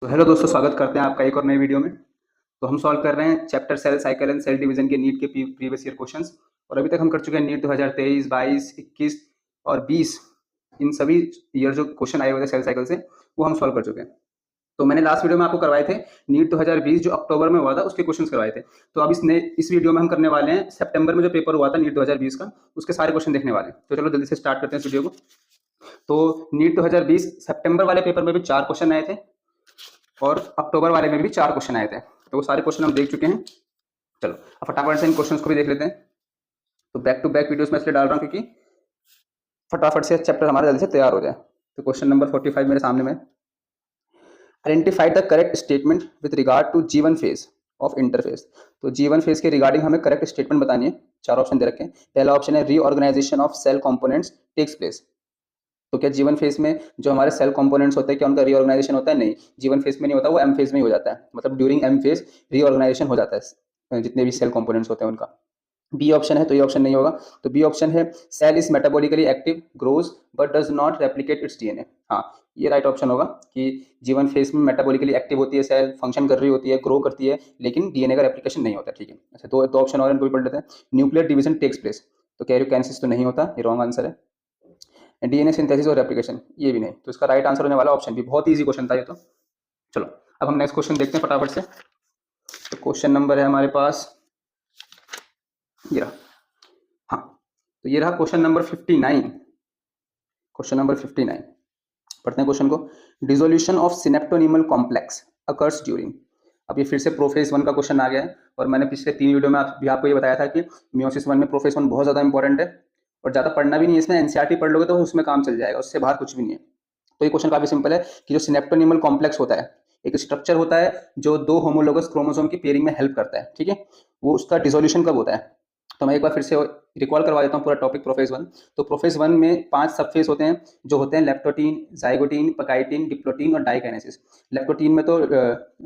तो हेलो दोस्तों, स्वागत करते हैं आपका एक और नए वीडियो में। तो हम सॉल्व कर रहे हैं chapter cell cycle and cell division के नीट के प्रीवियस ईयर क्वेश्चंस। और अभी तक हम कर चुके हैं नीट 2023, 22, 21 और 20। इन सभी ईयर जो क्वेश्चन आए हुए थे सेल साइकिल से वो हम सॉल्व कर चुके हैं। तो मैंने लास्ट वीडियो में आपको करवाए थे नीट 2020 जो अक्टूबर में हुआ था उसके क्वेश्चन करवाए थे। तो अब इस वीडियो में हम करने वाले हैं सितंबर में जो पेपर हुआ था नीट 2020 का, उसके सारे क्वेश्चन देखने वाले हैं। तो चलो जल्दी से स्टार्ट करते हैं इस वीडियो को। तो नीट 2020 सितंबर वाले पेपर में भी 4 क्वेश्चन आए थे और अक्टूबर वाले में भी 4 क्वेश्चन आए थे। तो वो सारे क्वेश्चन हम देख चुके हैं। चलो अब फटाफट से इन क्वेश्चंस को भी देख लेते हैं। तो बैक टू बैक वीडियोस में इसलिए डाल रहा हूँ क्योंकि फटाफट से चैप्टर हमारा जल्दी से तैयार हो जाए। तो क्वेश्चन नंबर 45 मेरे सामने में, identify the correct statement with regard to G one phase of interphase. तो जीवन फेज के रिगार्डिंग हमें करेक्ट स्टेटमेंट बतानी है। 4 ऑप्शन दे रखे हैं। पहला ऑप्शन है reorganisation of cell components takes place. तो क्या जीवन फेज में जो हमारे सेल कंपोनेंट्स होते हैं क्या उनका रीऑर्गेनाइजेशन होता है? नहीं, जीवन फेज में नहीं होता, वो एम फेज में ही हो जाता है। मतलब ड्यूरिंग एम फेज रीऑर्गेनाइजेशन हो जाता है जितने भी सेल कंपोनेंट्स होते हैं उनका। बी ऑप्शन है तो ये ऑप्शन नहीं होगा। तो बी ऑप्शन है cell is metabolically active, grows but does not replicate its DNA. हाँ, ये राइट ऑप्शन होगा कि जीवन फेज में मेटाबॉलिकली एक्टिव होती है सेल, फंक्शन कर रही होती है, ग्रो करती है, लेकिन डीएनए का रेप्लिकेशन नहीं होता। ठीक है, अच्छा दो ऑप्शन और इनको भी पढ़ लेते हैं। Nuclear division takes place. तो कैरियोकाइनेसिस तो नहीं होता, ये रॉन्ग आंसर है। डीएनए सिंथेसिस और रेप्लिकेशन ये भी नहीं। तो इसका राइट आंसर होने वाला ऑप्शन भी। बहुत ईजी क्वेश्चन था ये तो। चलो अब हम नेक्स्ट क्वेश्चन देखते हैं फटाफट से। तो क्वेश्चन नंबर है हमारे पास ये रहा। हाँ, तो ये रहा क्वेश्चन नंबर 59। क्वेश्चन नंबर 59 पढ़ते हैं क्वेश्चन को। Dissolution of synaptonemal complex occurs during. अब ये फिर से प्रोफेज 1 का क्वेश्चन आ गया है और मैंने पिछले 3 वीडियो में भी आपको ये बताया था कि मियोसिस 1 में प्रोफेज 1 बहुत ज़्यादा इंपॉर्टेंट है और ज़्यादा पढ़ना भी नहीं है इसमें। एनसीईआरटी पढ़ लोगे तो उसमें काम चल जाएगा, उससे बाहर कुछ भी नहीं है। तो ये क्वेश्चन काफी सिंपल है कि जो सिनेप्टोनीमल कॉम्प्लेक्स होता है एक स्ट्रक्चर होता है जो 2 होमोलोगस क्रोमोसोम की पेयरिंग में हेल्प करता है। ठीक है, वो उसका डिसोल्यूशन कब होता है? तो मैं एक बार फिर से रिकॉल करवा देता हूँ पूरा टॉपिक प्रोफेज 1। तो प्रोफेज 1 में 5 सब फेज होते हैं जो होते हैं लेप्टोटीन, जाइगोटीन, पकाइटिन, डिप्लोटीन और डाइकाइनेसिस। लेप्टोटीन में तो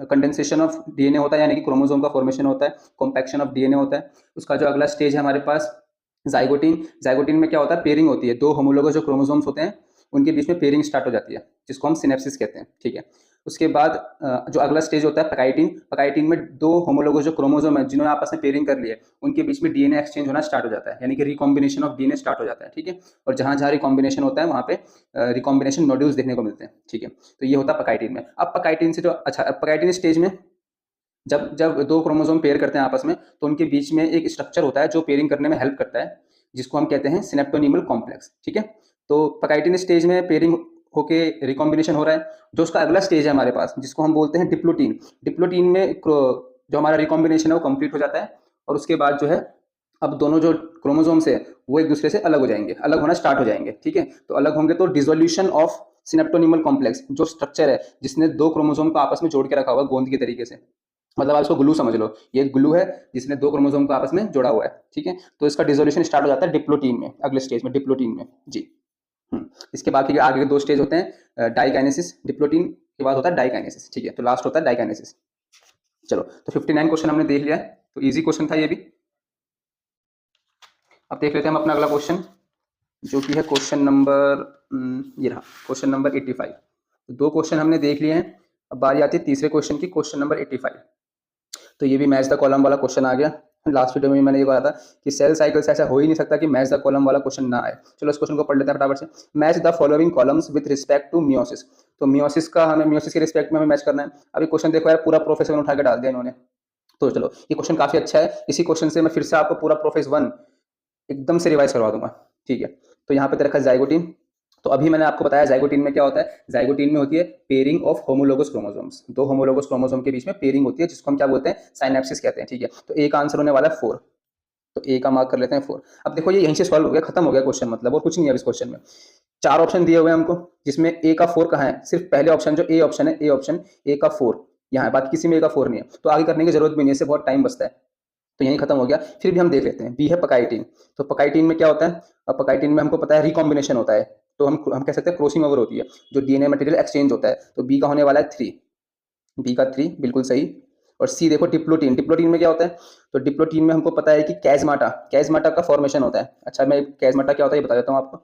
कंडेंसेशन ऑफ डीएनए होता है, यानी कि क्रोमोसोम का फॉर्मेशन होता है, कॉम्पैक्शन ऑफ डीएनए होता है। उसका जो अगला स्टेज है हमारे पास जाइगोटीन। जाइगोटीन में क्या होता है? पेयरिंग होती है, 2 होमोलोगस जो क्रोमोसोम्स होते हैं उनके बीच में पेयरिंग स्टार्ट हो जाती है जिसको हम सिनेप्सिस कहते हैं। ठीक है, उसके बाद जो अगला स्टेज होता है पकाइटिन। पकाइटिन में 2 होमोलोगस जो क्रोमोसोम है जिन्होंने आपस में पेयरिंग कर ली है उनके बीच में डीएनए एक्सचेंज होना स्टार्ट हो जाता है, यानी कि रिकॉम्बिनेशन ऑफ डीएनए स्टार्ट हो जाता है। ठीक है, और जहां जहां रिकॉम्बिनेशन होता है वहां पे रिकॉम्बिनेशन नोड्यूल्स देखने को मिलते हैं। ठीक है, तो ये होता है पकाइटिन में। अब पकाइटिन से जो अच्छा पकाइटिन स्टेज में जब जब 2 क्रोमोसोम पेयर करते हैं आपस में तो उनके बीच में एक स्ट्रक्चर होता है जो पेयरिंग करने में हेल्प करता है जिसको हम कहते हैं सिनेप्टोनीमल कॉम्प्लेक्स। ठीक है, तो पकाइटिन स्टेज में पेयरिंग होके रिकॉम्बिनेशन हो रहा है। जो उसका अगला स्टेज है हमारे पास जिसको हम बोलते हैं डिप्लोटीन। डिप्लोटीन में जो हमारा रिकॉम्बिनेशन है वो कंप्लीट हो जाता है और उसके बाद जो है अब दोनों जो क्रोमोसोम्स है वो एक दूसरे से अलग हो जाएंगे, अलग होना स्टार्ट हो जाएंगे। ठीक है, तो अलग होंगे तो डिसोल्यूशन ऑफ सिनेप्टोनीमल कॉम्प्लेक्स जो स्ट्रक्चर है जिसने 2 क्रोमोसोम को आपस में जोड़ के रखा हुआ गोंद के तरीके से, मतलब आप इसको ग्लू समझ लो। ये ग्लू है जिसने 2 क्रोमोसोम को आपस में जोड़ा हुआ है। ठीक है, तो इसका डिसोल्यूशन स्टार्ट हो जाता है डिप्लोटीन में, अगले स्टेज में डिप्लोटीन में जी। इसके बाकी आगे के 2 स्टेज होते हैं डाइकाइनेसिस। डिप्लोटीन के बाद होता है डाइकाइनेसिस। ठीक है, तो लास्ट होता है डाइकाइनेसिस। चलो तो 59 क्वेश्चन हमने देख लिया है, तो इजी क्वेश्चन था ये भी। अब देख लेते हैं हम अपना अगला क्वेश्चन जो कि है क्वेश्चन नंबर ये रहा क्वेश्चन नंबर 85। तो 2 क्वेश्चन हमने देख लिए हैं। अब बारी आती है तीसरे क्वेश्चन की, क्वेश्चन नंबर 85। तो ये भी मैच द कॉलम वाला क्वेश्चन आ गया। लास्ट वीडियो में मैंने ये कहा था कि सेल साइकिल से ऐसा हो ही नहीं सकता कि मैच द कॉलम वाला क्वेश्चन ना आए। चलो इस क्वेश्चन को पढ़ लेते हैं फटाफट से। Match the following columns with respect to meiosis. तो मियोसिस का हमें मियोसिस के रिस्पेक्ट में हमें मैच करना है। अभी क्वेश्चन देखो यार, पूरा प्रोफेस 1 उठा के डाल दिया इन्होंने। तो चलो ये क्वेश्चन काफी अच्छा है। इसी क्वेश्चन से मैं फिर से आपको पूरा प्रोफेस 1 एकदम से रिवाइज करवा दूंगा। ठीक है, तो यहाँ पे दे रखा है जाइगोटीन। तो अभी मैंने आपको बताया जाइगोटीन में क्या होता है। जाइगोटीन में होती है pairing of homologous chromosomes, 2 homologous chromosome के बीच में पेयरिंग होती है जिसको हम क्या बोलते हैं? साइनेप्सिस कहते हैं। ठीक है, तो ए का आंसर होने वाला है 4। तो ए का मार्क कर लेते हैं 4। अब देखो ये यहीं से सॉल्व हो गया, खत्म हो गया क्वेश्चन, मतलब और कुछ नहीं है इस क्वेश्चन में। 4 ऑप्शन दिए हुए हैं हमको जिसमें ए का 4 कहाँ है? सिर्फ पहले ऑप्शन जो ए ऑप्शन है, ए ऑप्शन ए का 4 यहाँ है, बाकी किसी में ए का 4 नहीं है। तो आगे करने की जरूरत भी नहीं है, इससे बहुत टाइम बचता है। तो यहीं खत्म हो गया। फिर भी हम देख लेते हैं, बी है पकाइटिन। तो पकाइटिन में क्या होता है? अब पकाइटिन में हमको पता है रिकॉम्बिनेशन होता है, तो हम कह सकते हैं क्रॉसिंग ओवर होती है, जो डीएनए मटेरियल एक्सचेंज होता है। तो बी का होने वाला है 3। बी का 3 बिल्कुल सही। और सी देखो डिप्लोटीन। डिप्लोटीन में क्या होता है? तो डिप्लोटीन में हमको पता है कि कैजमाटा, कैजमाटा का फॉर्मेशन होता है। अच्छा मैं कैजमाटा क्या होता है ये बता देता हूँ आपको।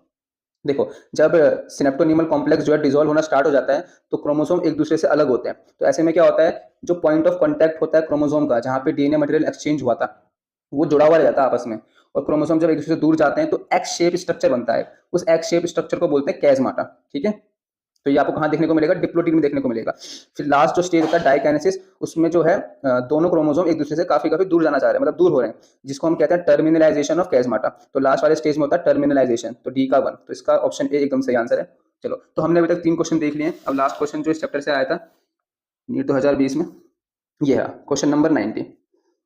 देखो, जब सिनेप्टोनीमल कॉम्प्लेक्स जो है डिसॉल्व होना स्टार्ट हो जाता है, तो क्रोमोसोम एक दूसरे से अलग होते हैं। तो ऐसे में क्या होता है, जो पॉइंट ऑफ कॉन्टैक्ट होता है क्रोमोसोम का, जहाँ पे डीएनए मटेरियल एक्सचेंज हुआ था, वो जुड़ा हुआ रह जाता है आपस में। और क्रोमोसोम जब एक दूसरे से दूर जाते हैं तो एक्स शेप स्ट्रक्चर बनता है। उस एक्स शेप स्ट्रक्चर को बोलते हैं कैजमाटा। ठीक है, तो ये आपको कहाँ देखने को मिलेगा, डिप्लोइड में देखने को मिलेगा। फिर लास्ट जो स्टेज होता है डाइकाइनेसिस, उसमें जो है दोनों क्रोमोसोम एक दूसरे से काफी काफी दूर जाना चाह रहे हैं, मतलब दूर हो रहे हैं, जिसको हम कहते हैं टर्मिनलाइजेशन ऑफ कैजमाटा। तो लास्ट वाले स्टेज में होता है टर्मिनलाइजेशन, तो डी का 1, तो इसका ऑप्शन ए एकदम सही आंसर है। चलो, तो हमने अभी तक 3 क्वेश्चन देख लिए हैं। अब लास्ट क्वेश्चन जो इस चैप्टर से आया था नीट 2020 में, ये है क्वेश्चन नंबर 90।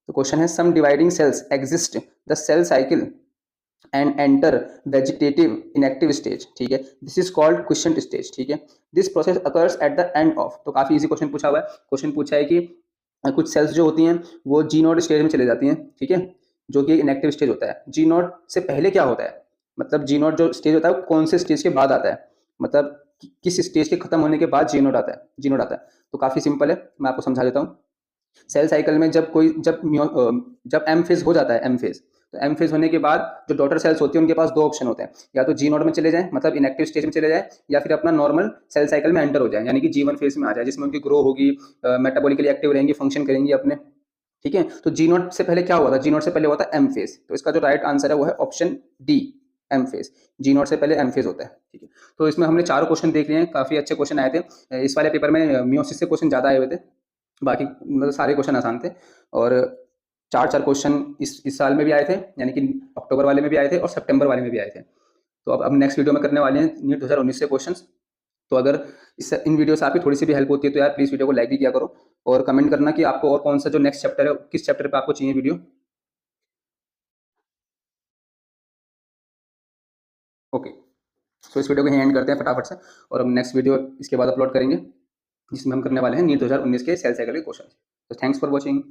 तो क्वेश्चन है, some dividing cells exist the cell cycle and enter vegetative inactive stage. ठीक है, this is called quiescent stage. ठीक है, this process occurs at the end of. तो काफी इजी क्वेश्चन पूछा हुआ है। क्वेश्चन पूछा है कि कुछ सेल्स जो होती हैं वो जी नोट स्टेज में चले जाती हैं। ठीक है, जो कि इनएक्टिव स्टेज होता है। जी नोट से पहले क्या होता है, मतलब जी नोट जो स्टेज होता है वो कौन से स्टेज के बाद आता है, मतलब किस स्टेज के खत्म होने के बाद जी नोट आता है, जी नोट आता है। तो काफी सिंपल है, मैं आपको समझा देता हूँ। सेल साइकिल में जब एम फेज हो जाता है, एम फेज, तो एम फेज होने के बाद जो डॉटर सेल्स होती है उनके पास 2 ऑप्शन होते हैं, या तो जी नोड में चले जाएं, मतलब इनएक्टिव स्टेज में चले जाएं, या फिर अपना नॉर्मल सेल साइकिल में एंटर हो जाए, यानी कि जी1 फेज में आ जाए, जिसमें उनकी ग्रो होगी, मेटाबॉलिकली एक्टिव रहेंगी, फंक्शन करेंगी अपने। ठीक है, तो जी नोट से पहले क्या हुआ था, जी नोट से पहले हुआ था एम फेज। तो इसका जो राइट आंसर है वो है ऑप्शन डी, एम फेज। जी नोट से पहले एम फेज होता है। ठीक है, तो इसमें हमने 4 क्वेश्चन देख लिए हैं, काफी अच्छे क्वेश्चन आए थे। इस वाले पेपर में मियोसिस से क्वेश्चन ज्यादा आए हुए थे, बाकी मतलब सारे क्वेश्चन आसान थे। और 4 क्वेश्चन इस साल में भी आए थे, यानी कि अक्टूबर वाले में भी आए थे और सितंबर वाले में भी आए थे। तो अब नेक्स्ट वीडियो में करने वाले हैं नीट 2019 से क्वेश्चंस। तो अगर इन वीडियो से आपकी थोड़ी सी भी हेल्प होती है तो यार प्लीज़ वीडियो को लाइक भी किया करो, और कमेंट करना कि आपको और कौन सा जो नेक्स्ट चैप्टर है, किस चैप्टर पे आपको चाहिए वीडियो। ओके, तो इस वीडियो को यहीं एंड करते हैं फटाफट से, और हम नेक्स्ट वीडियो इसके बाद अपलोड करेंगे, जिसमें हम करने वाले हैं नीट 2019 के सेल साइकिल के क्वेश्चन। तो थैंक्स फॉर वॉचिंग।